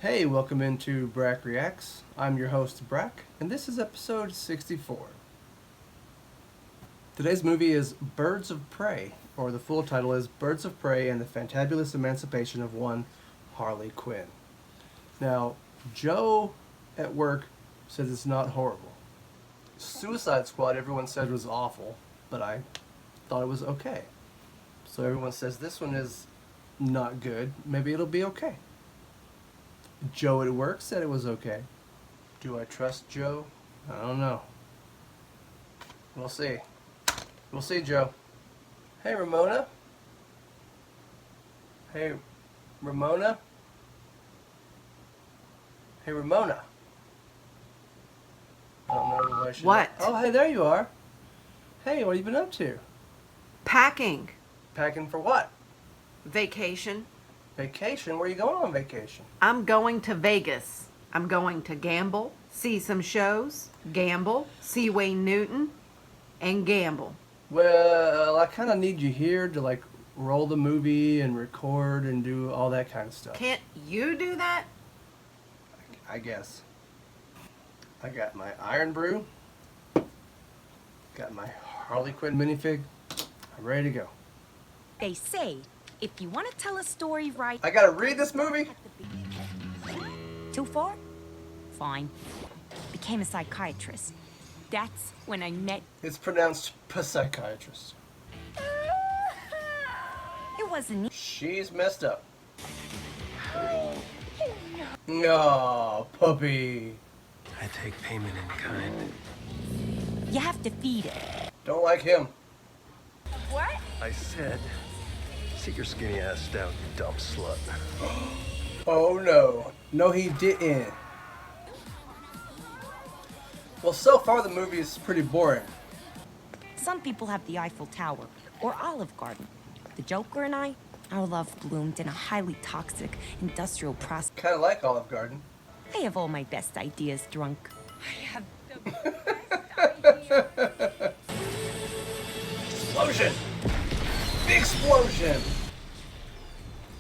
Hey, welcome into Brack Reacts. I'm your host, Brack, and this is episode 64. Today's movie is Birds of Prey, or the full title is Birds of Prey and the Fantabulous Emancipation of one Harley Quinn. Now, Joe at work says it's not horrible. Suicide Squad everyone said was awful, but I thought it was okay. So everyone says this one is not good, maybe it'll be okay. Joe at work said it was okay. Do I trust Joe? I don't know. We'll see. We'll see, Joe. Hey, Ramona. Hey, Ramona. Hey, Ramona. I don't know why I should. What? Oh, hey, there you are. Hey, what have you been up to? Packing. Packing for what? Vacation. Vacation? Where are you going on vacation? I'm going to Vegas. I'm going to gamble, see some shows, gamble, see Wayne Newton, and gamble. Well, I kind of need you here to like roll the movie and record and do all that kind of stuff. Can't you do that? I guess. I got my Iron Brew. Got my Harley Quinn minifig. I'm ready to go. They say, if you want to tell a story right... I gotta read this movie? Too far? Fine. Became a psychiatrist. That's when I met... It's pronounced psychiatrist. It wasn't... She's messed up. No, puppy. I take payment in kind. You have to feed it. Don't like him. What? I said, sit your skinny ass down, you dumb slut. Oh no. No, he didn't. Well, so far the movie is pretty boring. Some people have the Eiffel Tower or Olive Garden. The Joker and I, our love bloomed in a highly toxic industrial process. Kind of like Olive Garden. I have all my best ideas drunk. I have the best ideas. Explosion! Big explosion!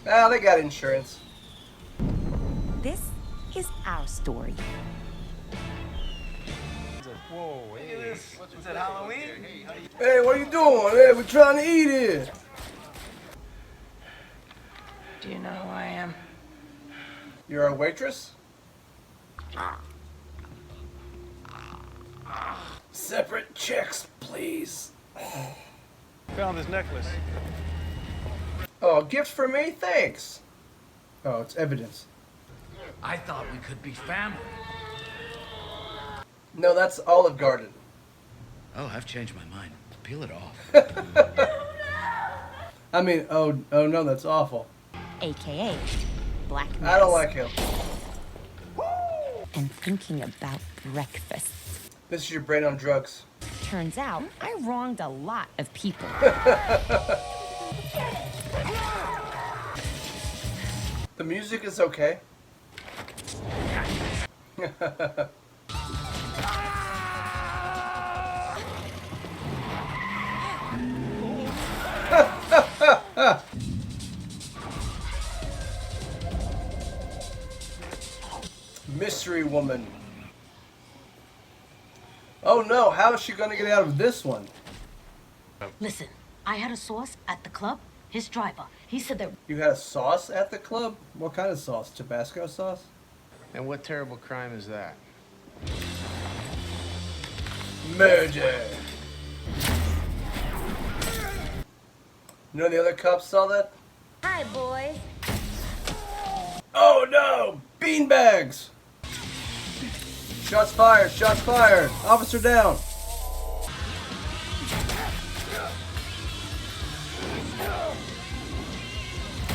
Ah, they got insurance. This is our story. Whoa, look at this. Is it Halloween? Hey, what are you doing? Hey, we're trying to eat it. Do you know who I am? You're a waitress? Separate checks, please. Found his necklace. Oh, a gift for me? Thanks. Oh, it's evidence. I thought we could be family. No, that's Olive Garden. Oh, I've changed my mind. Peel it off. I mean, oh no, that's awful. AKA Black Mass. I don't like him. And thinking about breakfast. This is your brain on drugs. Turns out I wronged a lot of people. The music is okay. Mystery woman. Oh no, how is she gonna get out of this one? Listen, I had a sauce at the club. His driver, he said that... You had a sauce at the club? What kind of sauce? Tabasco sauce? And what terrible crime is that? Murder! You know the other cops saw that? Hi, boys. Oh no! Beanbags! Shots fired! Shots fired! Officer down!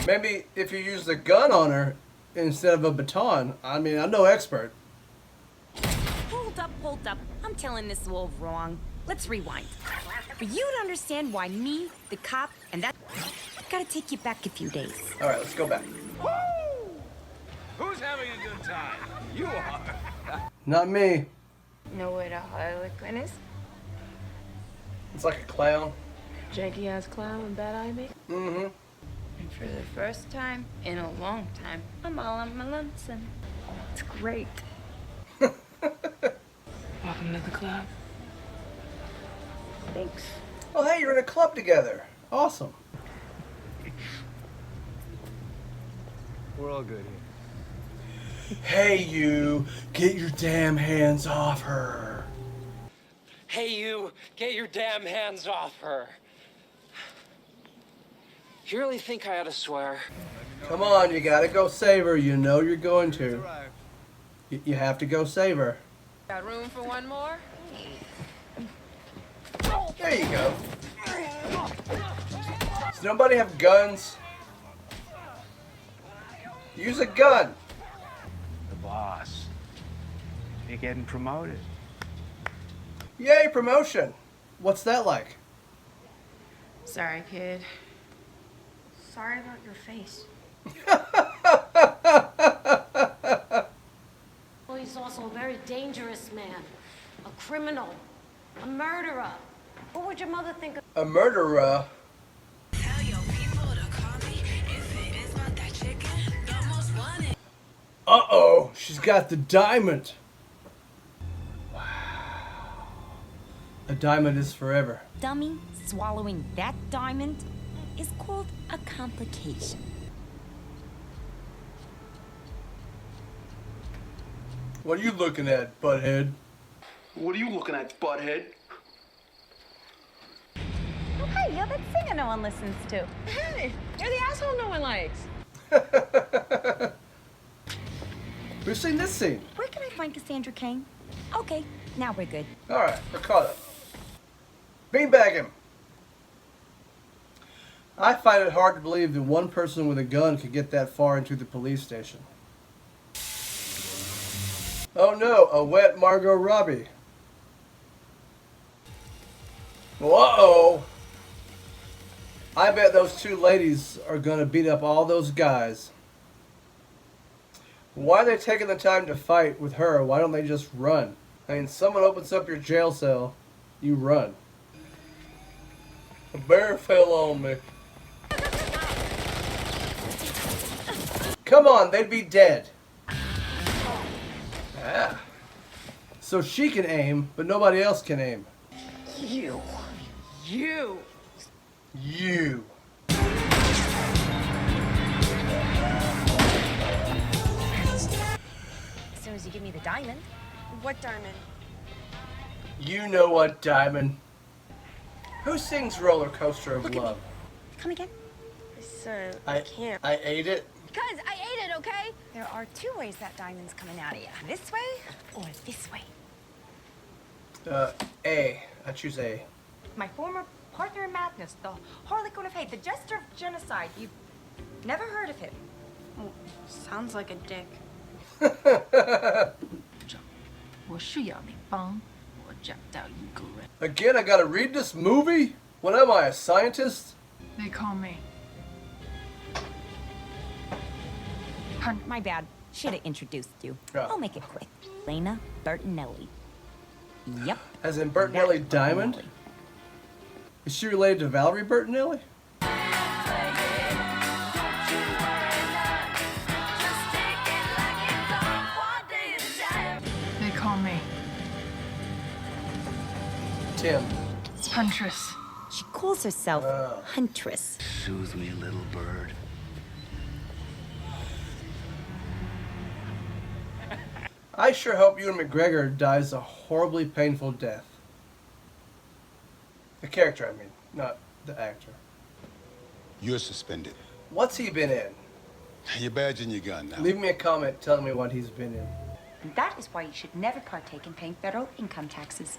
Maybe if you use the gun on her instead of a baton. I mean, I'm no expert. Hold up. I'm telling this all wrong. Let's rewind. For you to understand why me, the cop, and that... Gotta take you back a few days. Alright, let's go back. Who's having a good time? You are. Not me. Know where the Harley Quinn is? It's like a clown. Janky ass clown with bad eye makeup. Mm-hmm. And for the first time in a long time, I'm all on my lonesome. It's great. Welcome to the club. Thanks. Oh, hey, you're in a club together. Awesome. We're all good here. Hey, you, get your damn hands off her. Hey, you, get your damn hands off her. You really think I ought to swear? Come on, you gotta go save her. You know you're going to. You have to go save her. Got room for one more? There you go. Does nobody have guns? Use a gun. The boss. You're getting promoted. Yay, promotion. What's that like? Sorry, kid. Sorry about your face. Well, he's also a very dangerous man. A criminal. A murderer. What would your mother think of? A murderer. Uh-oh, she's got the diamond. Wow. A diamond is forever. Dummy, swallowing that diamond is called a complication. What are you looking at, butthead? What are you looking at, butthead? Oh, hey, you're that singer no one listens to. Hey, you're the asshole no one likes. We've seen this scene. Where can I find Cassandra Cain? Okay, now we're good. Alright, we're caught up. Beanbag him. I find it hard to believe that one person with a gun could get that far into the police station. Oh no, a wet Margot Robbie. Uh-oh. I bet those two ladies are gonna beat up all those guys. Why are they taking the time to fight with her? Why don't they just run? I mean, someone opens up your jail cell, you run. A bear fell on me. Come on, they'd be dead. Ah. So she can aim, but nobody else can aim. You. You. As soon as you give me the diamond. What diamond? You know what, Diamond? Who sings Roller Coaster of Love? Come again? Sir, I ate it. Cuz I ate it, okay? There are two ways that diamond's coming out of you. This way or this way. A. I choose A. My former partner in madness, the Harley Quinn of hate, the jester of genocide. You've never heard of him. Well, sounds like a dick. 我需要你帮我找到一个人。 Again, I gotta read this movie? What am I, a scientist? They call me. My bad. Should have introduced you. Oh. I'll make it quick. Lena Bertinelli. Yep. As in Bertinelli That Diamond? Bertinelli. Is she related to Valerie Bertinelli? They call me Tim. Huntress. She calls herself Oh. Huntress. Soothe me, little bird. I sure hope Ewan McGregor dies a horribly painful death. The character, I mean, not the actor. You're suspended. What's he been in? Your badge and your gun now. Leave me a comment telling me what he's been in. And that is why you should never partake in paying federal income taxes.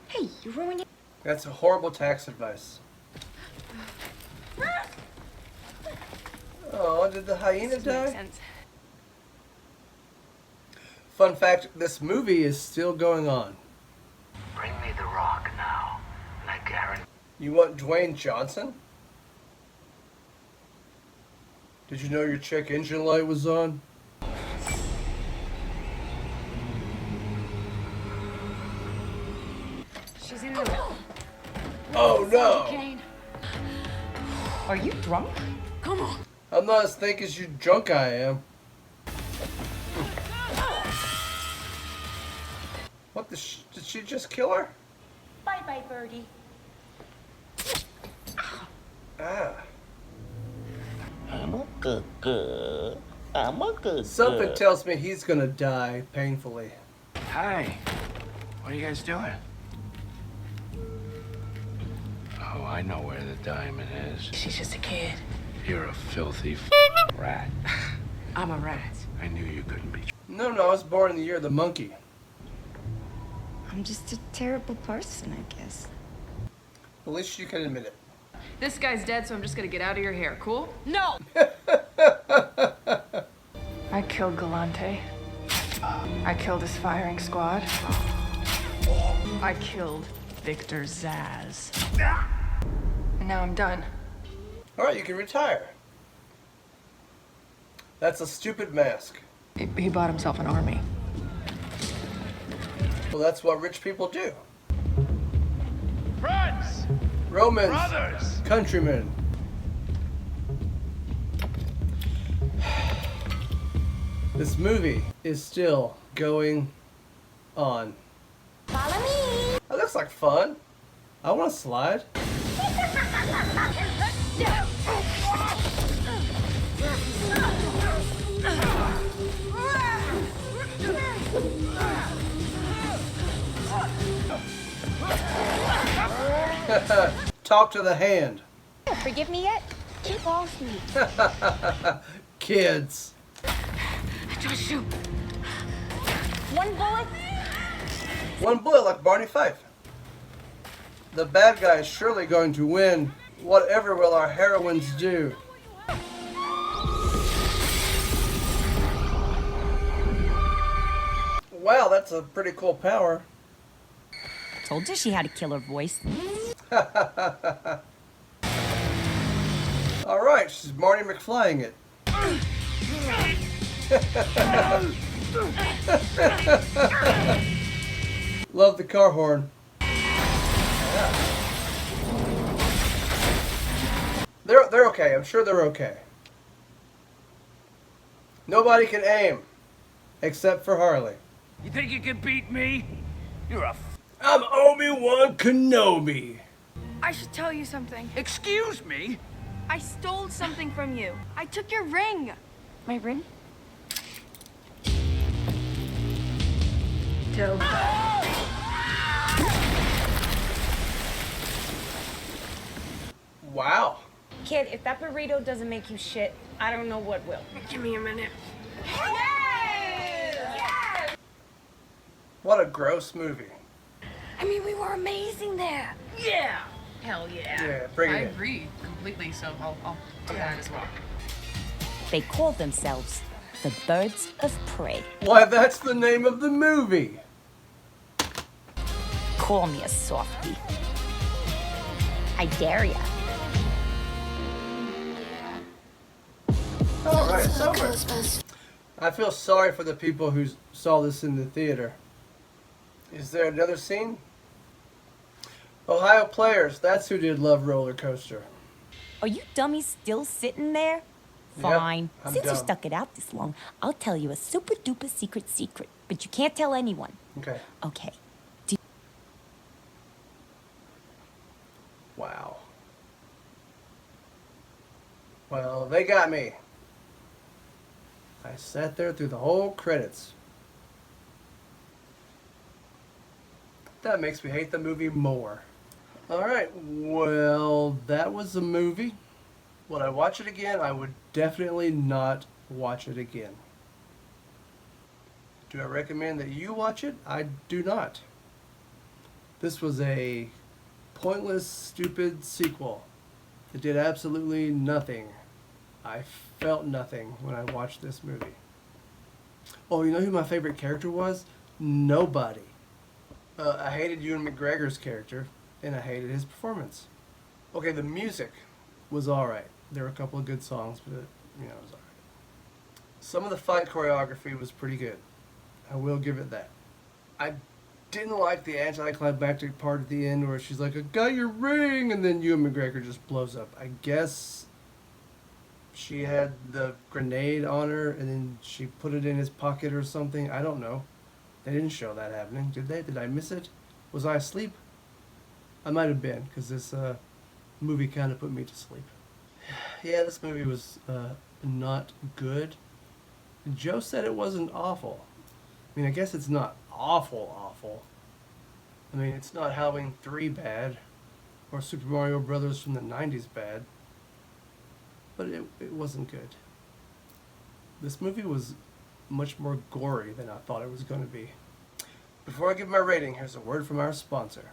Hey, you ruined it. That's a horrible tax advice. Oh, did the hyena die? Sense. Fun fact, this movie is still going on. Bring me the rock now, and I guarantee. You want Dwayne Johnson? Did you know your check engine light was on? She's in the room. Oh no! Are you drunk? Come on. I'm not as thick as you drunk I am. Did she just kill her? Bye-bye, birdie. Ah. I'm a good girl. I'm a good Something girl. tells me he's gonna die painfully. Hi. What are you guys doing? Oh, I know where the diamond is. She's just a kid. You're a filthy rat. I'm a rat. I knew you couldn't be. No, I was born in the year of the monkey. I'm just a terrible person, I guess. At least you can admit it. This guy's dead, so I'm just gonna get out of your hair. Cool? No! I killed Galante. I killed his firing squad. I killed Victor Zaz. And now I'm done. Alright, you can retire. That's a stupid mask. He bought himself an army. Well, that's what rich people do. Friends! Romans, Brothers! countrymen. This movie is still going on. Follow me. That looks like fun. I want to slide. Talk to the hand. Forgive me yet? Keep off me. Kids. Just shoot. One bullet? One bullet like Barney Fife. The bad guy is surely going to win. Whatever will our heroines do? Wow, that's a pretty cool power. Told you she had a killer voice. Alright, she's Marty McFlying it. Love the car horn. Yeah. They're okay. I'm sure they're okay. Nobody can aim. Except for Harley. You think you can beat me? You're a I'm Obi-Wan Kenobi. I should tell you something. Excuse me? I stole something from you. I took your ring. My ring? Dope. Wow. Kid, if that burrito doesn't make you shit, I don't know what will. Give me a minute. What a gross movie. I mean, we were amazing there. Yeah. Hell yeah. Yeah, bring it I in. agree completely, so I'll do that as well. They call themselves the Birds of Prey. Why, that's the name of the movie. Call me a softie. I dare ya. Alright, it's over. I feel sorry for the people who saw this in the theater. Is there another scene? Ohio players, that's who did Love Roller Coaster. Are you dummies still sitting there? Fine. I'm Since you dumb. stuck it out this long, I'll tell you a super duper secret, but you can't tell anyone. Okay. Okay. Wow. Well, they got me. I sat there through the whole credits. That makes me hate the movie more. Alright, well, that was the movie. Would I watch it again? I would definitely not watch it again. Do I recommend that you watch it? I do not. This was a pointless, stupid sequel. It did absolutely nothing. I felt nothing when I watched this movie. Oh, you know who my favorite character was? Nobody. I hated Ewan McGregor's character, and I hated his performance. Okay, the music was alright. There were a couple of good songs, but it was alright. Some of the fight choreography was pretty good. I will give it that. I didn't like the anticlimactic part at the end where she's like, I got your ring, and then Ewan McGregor just blows up. I guess she had the grenade on her, and then she put it in his pocket or something. I don't know. They didn't show that happening, did they? Did I miss it? Was I asleep? I might have been, because this movie kind of put me to sleep. Yeah, this movie was not good. Joe said it wasn't awful. I mean, I guess it's not awful. I mean, it's not Halloween 3 bad, or Super Mario Brothers from the 90s bad, but it wasn't good. This movie was much more gory than I thought it was going to be. Before I give my rating, here's a word from our sponsor.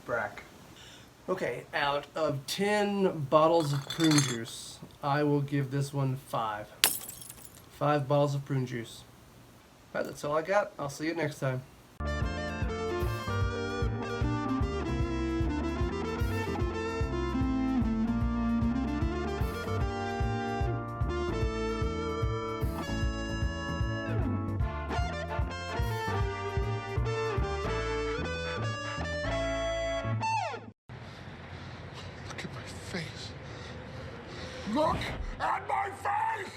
Brack. Okay, out of 10 bottles of prune juice, I will give this one 5. 5 bottles of prune juice. Alright, that's all I got. I'll see you next time. Look at my face! Look at my face!